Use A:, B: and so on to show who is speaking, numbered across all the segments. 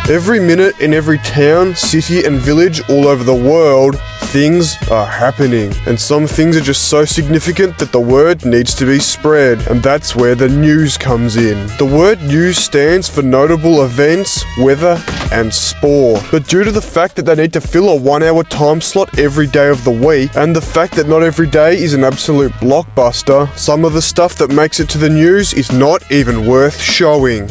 A: Every minute in every town, city and village all over the world, things are happening. And some things are just so significant that the word needs to be spread. And that's where the news comes in. The word news stands for notable events, weather, and sport. But due to the fact that they need to fill a 1-hour time slot every day of the week, and the fact that not every day is an absolute blockbuster, some of the stuff that makes it to the news is not even worth showing.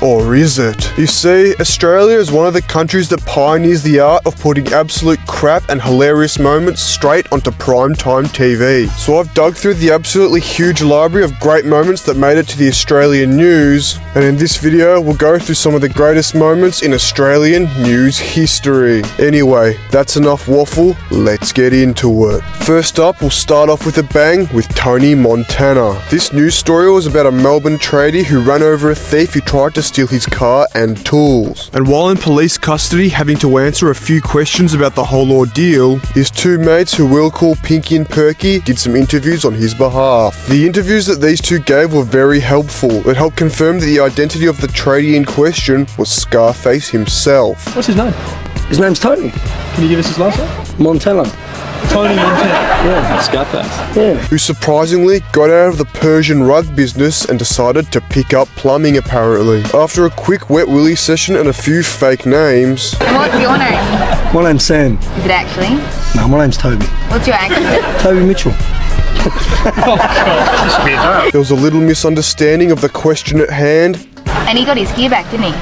A: Or is it? You see, Australia is one of the countries that pioneers the art of putting absolute crap and hilarious moments straight onto primetime TV. So I've dug through the absolutely huge library of great moments that made it to the Australian news, and in this video we'll go through some of the greatest moments in Australian news history. Anyway, that's enough waffle, let's get into it. First up, we'll start off with a bang with Tony Montana. This news story was about a Melbourne tradie who ran over a thief who tried to steal his car and tools. And while in police custody having to answer a few questions about the whole ordeal, his two mates, who we'll call Pinky and Perky, did some interviews on his behalf. The interviews that these two gave were very helpful. It helped confirm that the identity of the tradie in question was Scarface himself.
B: What's his name?
C: His name's Tony.
B: Can you give us his last name?
C: Montana.
B: Tony Montana.
C: Yeah.
B: Scarface.
C: Yeah.
A: Who surprisingly got out of the Persian rug business and decided to pick up plumbing apparently. After a quick wet willy session and a few fake names.
D: And what's your name?
C: My name's Sam.
D: Is it actually?
C: No, my name's Toby.
D: What's your accent?
C: Toby Mitchell.
B: Oh, God. This should be a no.
A: There was a little misunderstanding of the question at hand.
D: And he got his gear back, didn't he?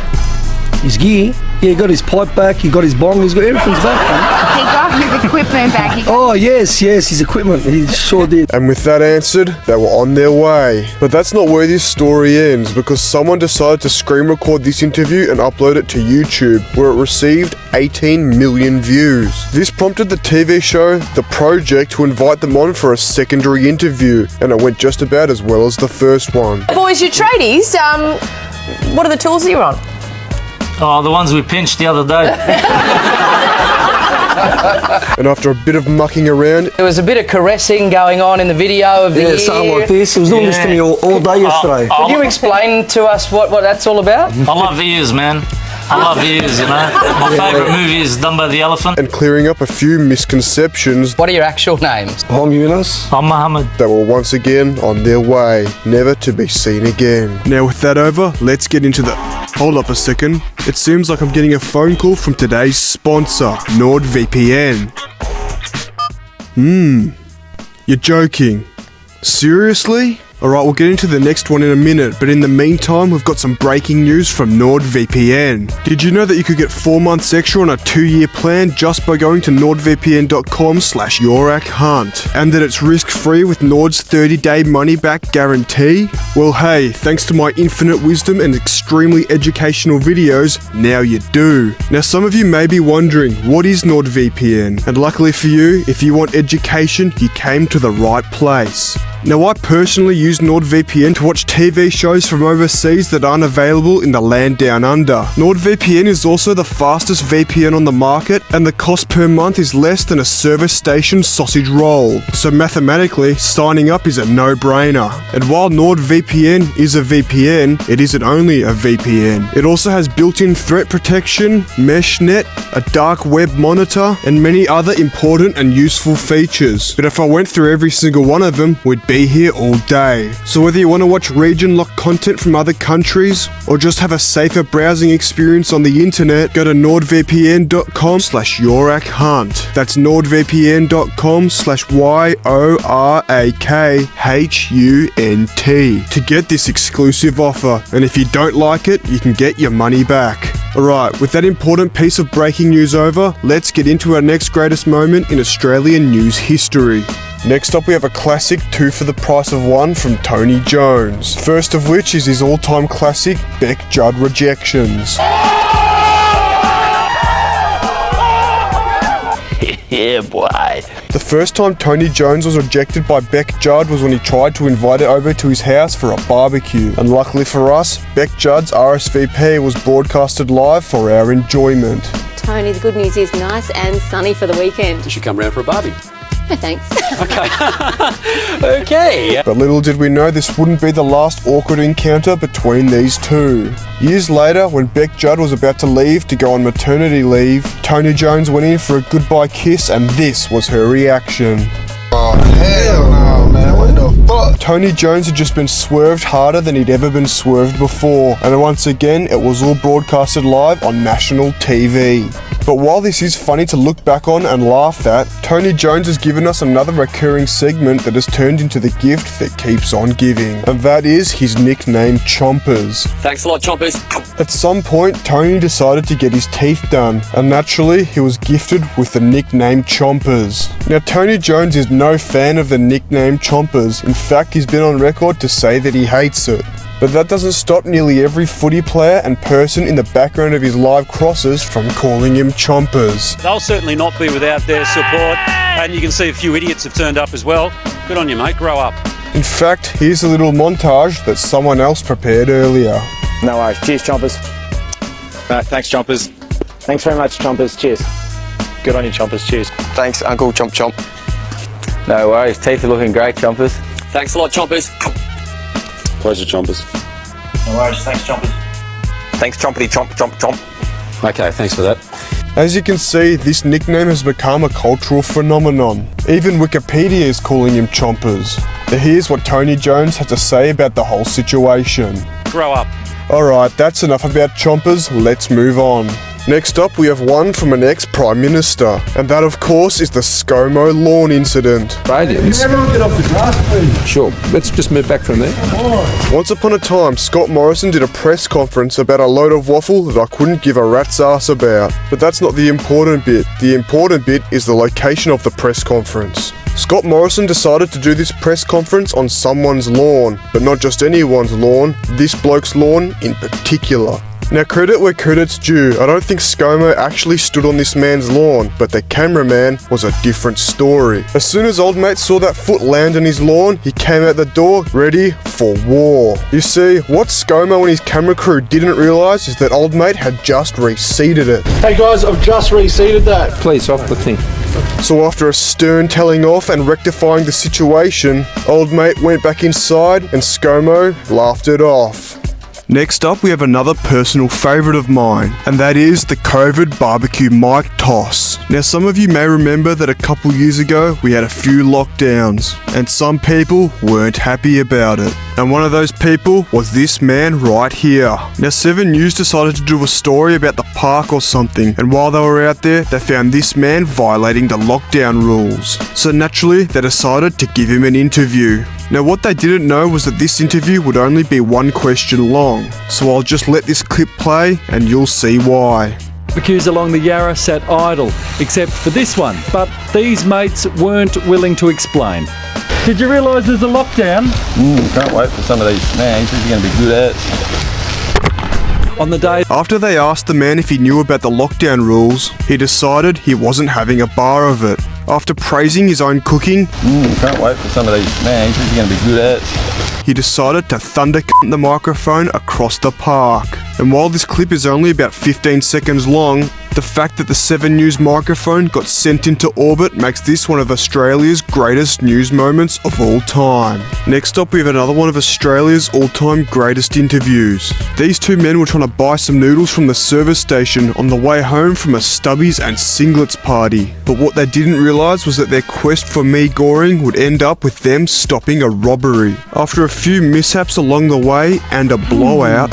C: His gear? Yeah, he got his pipe back, he got his bong, he's got everything's back, man.
D: He got his equipment back.
C: Oh, yes, his equipment, he sure did.
A: And with that answered, they were on their way. But that's not where this story ends, because someone decided to screen record this interview and upload it to YouTube, where it received 18 million views. This prompted the TV show The Project to invite them on for a secondary interview, and it went just about as well as the first one.
E: Boys, your tradies, what are the tools that you're on?
F: Oh, the ones we pinched the other day.
A: And after a bit of mucking around,
E: There was a bit of caressing going on in the video of the
C: Yeah, something like this. He was doing this to me all day yesterday.
E: Could you explain to us what that's all about?
F: I love ears, man. I love ears, you know. My favourite movie is Done by the Elephant.
A: and clearing up a few misconceptions,
E: What are your actual names?
C: I'm Yunus.
F: I'm Muhammad.
A: they were once again on their way, never to be seen again. Now with that over, let's get into the... Hold up a second. It seems like I'm getting a phone call from today's sponsor, NordVPN. You're joking. Seriously? Alright, we'll get into the next one in a minute, but in the meantime, we've got some breaking news from NordVPN. Did you know that you could get 4 months extra on a 2-year plan just by going to nordvpn.com/yorakhunt? And that it's risk-free with Nord's 30-day money-back guarantee? Well hey, thanks to my infinite wisdom and extremely educational videos, now you do. Now some of you may be wondering, what is NordVPN? And luckily for you, if you want education, you came to the right place. Now I personally use NordVPN to watch TV shows from overseas that aren't available in the land down under. NordVPN is also the fastest VPN on the market, and the cost per month is less than a service station sausage roll. So mathematically, signing up is a no-brainer. And while NordVPN is a VPN, it isn't only a VPN. It also has built-in threat protection, MeshNet, a dark web monitor, and many other important and useful features. But if I went through every single one of them, we'd be here all day. So whether you want to watch region-locked content from other countries, or just have a safer browsing experience on the internet, go to nordvpn.com/yorakhunt. That's nordvpn.com/yorakhunt to get this exclusive offer. And if you don't like it, you can get your money back. Alright, with that important piece of breaking news over, let's get into our next greatest moment in Australian news history. Next up we have a classic 2 for the price of 1 from Tony Jones. First of which is his all-time classic, Beck Judd rejections.
G: Yeah, boy.
A: The first time Tony Jones was rejected by Beck Judd was when he tried to invite her over to his house for a barbecue. And luckily for us, Beck Judd's RSVP was broadcasted live for our enjoyment.
H: Tony, the good news is nice and sunny for the weekend.
G: You should come round for a barbie.
H: No thanks.
G: Okay.
A: But little did we know this wouldn't be the last awkward encounter between these two. Years later, when Beck Judd was about to leave to go on maternity leave, Tony Jones went in for a goodbye kiss and this was her reaction.
I: Oh, hell no, man. What the fuck?
A: Tony Jones had just been swerved harder than he'd ever been swerved before, and once again, it was all broadcasted live on national TV. But while this is funny to look back on and laugh at, Tony Jones has given us another recurring segment that has turned into the gift that keeps on giving, and that is his nickname Chompers.
G: Thanks a lot, Chompers.
A: At some point, Tony decided to get his teeth done, and naturally, he was gifted with the nickname Chompers. Now, Tony Jones is no fan of the nickname Chompers. In fact, he's been on record to say that he hates it. But that doesn't stop nearly every footy player and person in the background of his live crosses from calling him Chompers.
J: They'll certainly not be without their support, and you can see a few idiots have turned up as well. Good on you, mate. Grow up.
A: In fact, here's a little montage that someone else prepared earlier.
K: No worries. Cheers, Chompers.
J: Thanks, Chompers.
K: Thanks very much, Chompers. Cheers.
J: Good on you, Chompers. Cheers.
I: Thanks, Uncle Chomp Chomp.
K: No worries. Teeth are looking great, Chompers.
G: Thanks a lot, Chompers.
J: Pleasure, Chompers.
F: No worries, thanks, Chompers.
G: Thanks, Chompity Chomp Chomp Chomp.
J: Okay, thanks for that.
A: As you can see, this nickname has become a cultural phenomenon. Even Wikipedia is calling him Chompers. Now here's what Tony Jones had to say about the whole situation.
J: Grow up.
A: Alright, that's enough about Chompers, let's move on. Next up, we have one from an ex-Prime Minister, and that of course is the Scomo lawn incident.
C: Australians. Everyone get off the grass, please. Sure, let's just move back from there.
A: Once upon a time, Scott Morrison did a press conference about a load of waffle that I couldn't give a rat's ass about. But that's not the important bit. The important bit is the location of the press conference. Scott Morrison decided to do this press conference on someone's lawn, but not just anyone's lawn, this bloke's lawn in particular. Now, credit where credit's due, I don't think Scomo actually stood on this man's lawn, but the cameraman was a different story. As soon as old mate saw that foot land on his lawn, he came out the door ready for war. You see, what Scomo and his camera crew didn't realise is that old mate had just reseeded it.
B: Hey guys, I've just reseeded that.
C: Please, off the thing.
A: So after a stern telling off and rectifying the situation, old mate went back inside and Scomo laughed it off. Next up, we have another personal favourite of mine, and that is the COVID barbecue mic toss. Now, some of you may remember that a couple years ago, we had a few lockdowns, and some people weren't happy about it. And one of those people was this man right here. Now, 7 News decided to do a story about the park or something, and while they were out there, they found this man violating the lockdown rules. So naturally, they decided to give him an interview. Now, what they didn't know was that this interview would only be one question long, so I'll just let this clip play and you'll see why.
L: Barbecues along the Yarra sat idle, except for this one, but these mates weren't willing to explain. Did you realise there's a lockdown?
M: Can't wait for some of these snags. These are going to be good at.
L: On the day
A: after they asked the man if he knew about the lockdown rules, he decided he wasn't having a bar of it. After praising his own cooking,
M: can't wait for some of these snags. These are going to be good at.
A: He decided to thunder the microphone across the park. And while this clip is only about 15 seconds long, the fact that the 7 News microphone got sent into orbit makes this one of Australia's greatest news moments of all time. Next up, we have another one of Australia's all-time greatest interviews. These two men were trying to buy some noodles from the service station on the way home from a stubbies and singlets party. But what they didn't realise was that their quest for mee goring would end up with them stopping a robbery. After a few mishaps along the way and a blowout,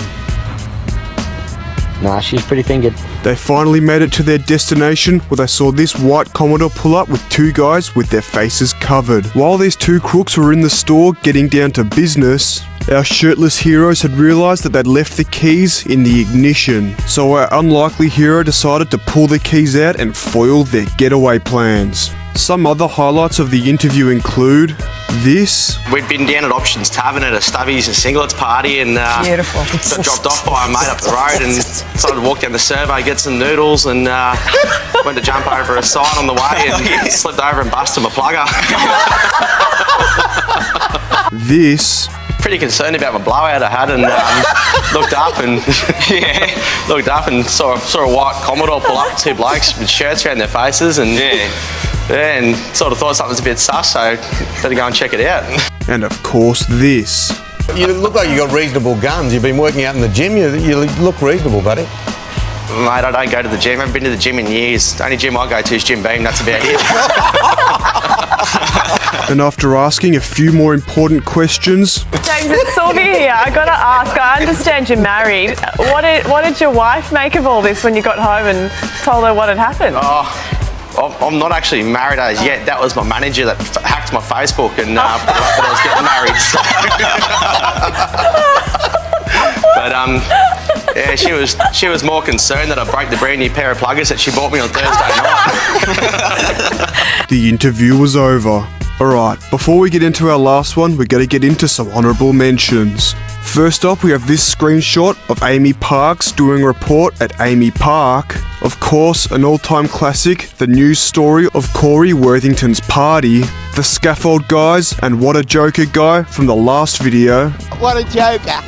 K: Nah, she's pretty fingered.
A: they finally made it to their destination where they saw this white Commodore pull up with 2 guys with their faces covered. While these 2 crooks were in the store getting down to business, our shirtless heroes had realised that they'd left the keys in the ignition. So our unlikely hero decided to pull the keys out and foil their getaway plans. Some other highlights of the interview include this.
N: We'd been down at Options Tavern at a stubbies and singlets party and
E: Beautiful.
N: got dropped off by a mate up the road and decided to walk down the survey, get some noodles and went to jump over a sign on the way and slipped over and busted my plugger.
A: This.
N: Pretty concerned about my blowout I had and looked up and saw a white Commodore pull up, 2 blokes with shirts around their faces and Yeah, and sort of thought something was a bit sus, so better go and check it out.
A: And of course this.
B: You look like you got reasonable guns. You've been working out in the gym. You look reasonable, buddy.
N: Mate, I don't go to the gym. I haven't been to the gym in years. The only gym I go to is Jim Beam. That's about it.
A: And after asking a few more important questions,
E: James, it's Sylvia here. I got to ask, I understand you're married. What did your wife make of all this when you got home and told her what had happened?
N: I'm not actually married as yet. That was my manager that hacked my Facebook and put up that I was getting married. But yeah, she was more concerned that I broke the brand new pair of pluggers that she bought me on Thursday night.
A: the interview was over. Alright, before we get into our last one, we're going to get into some honourable mentions. First up, we have this screenshot of Amy Parks doing a report at Amy Park. Of course, an all-time classic, the news story of Corey Worthington's party, the scaffold guys, and what a joker guy from the last video.
I: What a joker.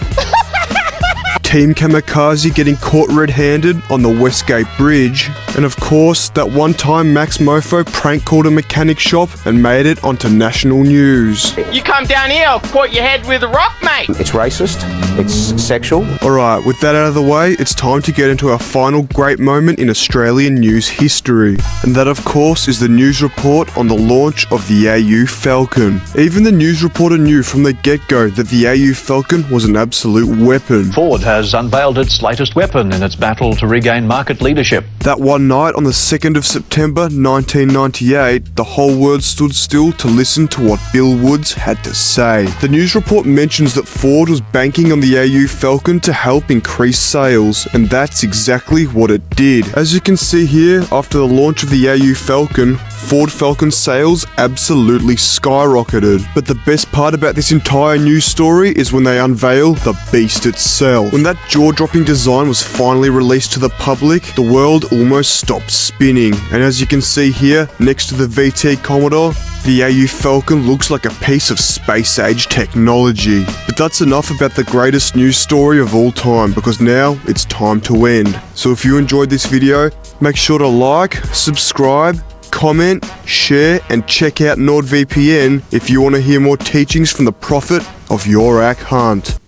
A: Team Kamikaze getting caught red-handed on the Westgate Bridge, and of course, that one time Max Mofo prank called a mechanic shop and made it onto national news.
H: You come down here, I'll put your head with a rock, mate.
K: It's racist. It's sexual.
A: Alright, with that out of the way, it's time to get into our final great moment in Australian news history. And that of course is the news report on the launch of the AU Falcon. Even the news reporter knew from the get-go that the AU Falcon was an absolute weapon.
O: Ford has unveiled its latest weapon in its battle to regain market leadership.
A: That one night on the 2nd of September 1998, the whole world stood still to listen to what Bill Woods had to say. The news report mentions that Ford was banking on the AU Falcon to help increase sales, and that's exactly what it did. As you can see here, after the launch of the AU Falcon, Ford Falcon sales absolutely skyrocketed. But the best part about this entire news story is when they unveil the beast itself. When that jaw-dropping design was finally released to the public, the world almost stopped spinning. And as you can see here, next to the VT Commodore, the AU Falcon looks like a piece of space-age technology. But that's enough about the greatest news story of all time, because now it's time to end. So if you enjoyed this video, make sure to like, subscribe, comment, share, and check out NordVPN if you want to hear more teachings from the prophet of Yorak Hunt.